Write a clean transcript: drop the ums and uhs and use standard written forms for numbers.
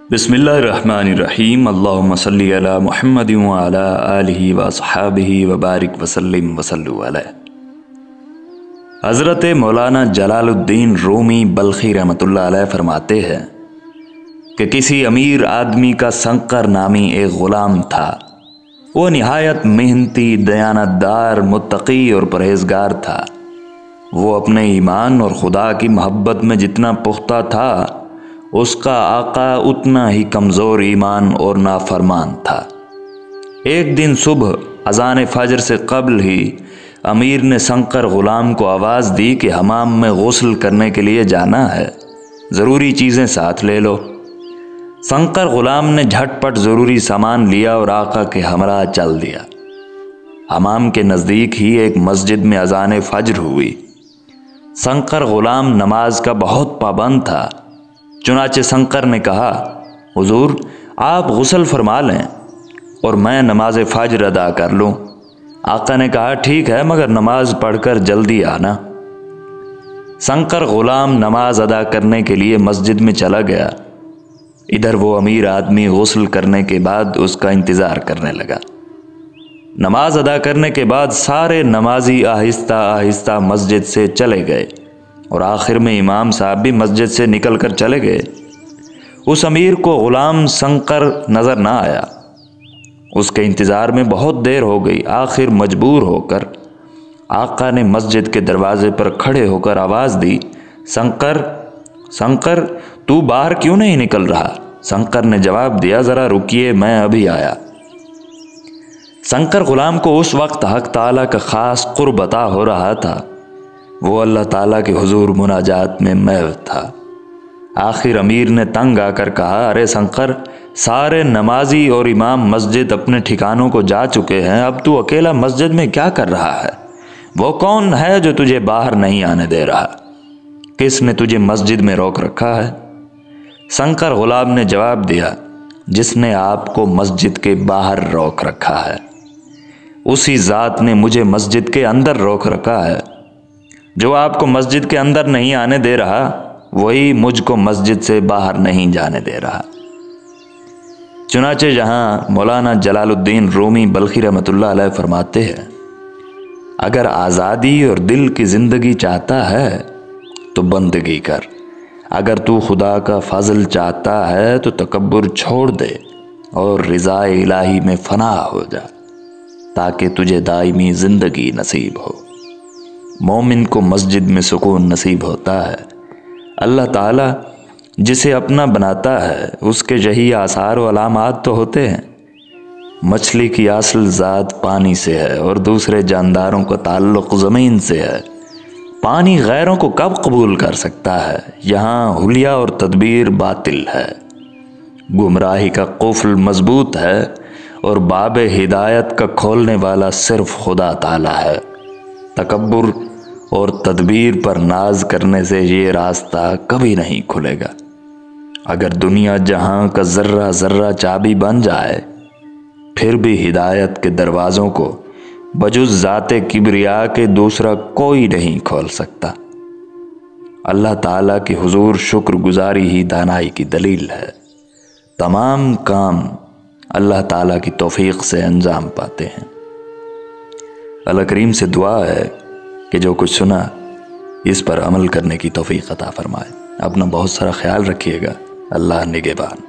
बिस्मिल्लाहिर्रहमानिर्रहीम। अल्लाहुम्मा सल्ली अला मुहम्मद व अला आलिहि व अस्हाबिहि व बारिक वसल्लिम वसल्लु अलैहि। हज़रत मौलाना जलालुद्दीन रूमी बल्खी रहमतुल्लाह अलैह फरमाते हैं कि किसी अमीर आदमी का शंकर नामी एक ग़ुलाम था। वो निहायत मेहनती, दयानतदार, मुत्तकी और परहेज़गार था। वो अपने ईमान और खुदा की मोहब्बत में जितना पुख्ता था, उसका आका उतना ही कमज़ोर ईमान और नाफरमान था। एक दिन सुबह अज़ान फ़जर से कबल ही अमीर ने शंकर ग़ुलाम को आवाज़ दी कि हमाम में गुस्ल करने के लिए जाना है, ज़रूरी चीज़ें साथ ले लो। शंकर ग़ुलाम ने झटपट ज़रूरी सामान लिया और आका के हमरा चल दिया। हमाम के नज़दीक ही एक मस्जिद में अज़ान फ़जर हुई। शंकर ग़ुलाम नमाज का बहुत पाबंद था। चुनाचे शंकर ने कहा, हुजूर आप गुस्ल फरमा लें और मैं नमाज फ़जर अदा कर लूँ। आका ने कहा, ठीक है, मगर नमाज पढ़कर जल्दी आना। शंकर ग़ुलाम नमाज अदा करने के लिए मस्जिद में चला गया। इधर वो अमीर आदमी गुस्ल करने के बाद उसका इंतज़ार करने लगा। नमाज अदा करने के बाद सारे नमाजी आहिस्ता आहिस्ता मस्जिद से चले गए और आखिर में इमाम साहब भी मस्जिद से निकल कर चले गए। उस अमीर को ग़ुलाम शंकर नज़र ना आया। उसके इंतज़ार में बहुत देर हो गई। आखिर मजबूर होकर आका ने मस्जिद के दरवाज़े पर खड़े होकर आवाज़ दी, शंकर शंकर तू बाहर क्यों नहीं निकल रहा? शंकर ने जवाब दिया, ज़रा रुकिए, मैं अभी आया। शंकर ग़ुलाम को उस वक्त हक़ ताला का ख़ास क़ुर्ब अता हो रहा था। वो अल्लाह ताला के हुजूर मुनाजात में महव था। आखिर अमीर ने तंग आकर कहा, अरे शंकर, सारे नमाजी और इमाम मस्जिद अपने ठिकानों को जा चुके हैं, अब तू अकेला मस्जिद में क्या कर रहा है? वो कौन है जो तुझे बाहर नहीं आने दे रहा? किसने तुझे मस्जिद में रोक रखा है? शंकर ग़ुलाम ने जवाब दिया, जिसने आपको मस्जिद के बाहर रोक रखा है उसी ज़ात ने मुझे मस्जिद के अंदर रोक रखा है। जो आपको मस्जिद के अंदर नहीं आने दे रहा, वही मुझको मस्जिद से बाहर नहीं जाने दे रहा। चुनाचे जहाँ मौलाना जलालुद्दीन रूमी बल्खी रहमतुल्लाह अलैह फरमाते हैं, अगर आज़ादी और दिल की ज़िंदगी चाहता है तो बंदगी कर, अगर तू खुदा का फजल चाहता है तो तकब्बुर छोड़ दे और रिज़ा इलाही में फ़ना हो जा, ताकि तुझे दायमी ज़िंदगी नसीब हो। मोमिन को मस्जिद में सुकून नसीब होता है। अल्लाह ताला जिसे अपना बनाता है उसके यही आसार व अलामात तो होते हैं। मछली की असल ज़ात पानी से है और दूसरे जानदारों का ताल्लुक़ ज़मीन से है। पानी गैरों को कब कबूल कर सकता है? यहाँ हुलिया और तदबीर बातिल है। गुमराही का कुफ्ल मजबूत है और बाब हिदायत का खोलने वाला सिर्फ खुदा ताला है। तकब्बुर और तदबीर पर नाज करने से ये रास्ता कभी नहीं खुलेगा। अगर दुनिया जहां का ज़र्रा ज़र्रा चाबी बन जाए, फिर भी हिदायत के दरवाज़ों को बजुज़ ज़ाते किबरिया के दूसरा कोई नहीं खोल सकता। अल्लाह ताला के हुजूर शुक्रगुजारी ही दानाई की दलील है। तमाम काम अल्लाह ताला की तौफीक से अंजाम पाते हैं। अल्लाह करीम से दुआ है कि जो कुछ सुना इस पर अमल करने की तौफीक अता फरमाए। अपना बहुत सारा ख्याल रखिएगा। अल्लाह निगहबान।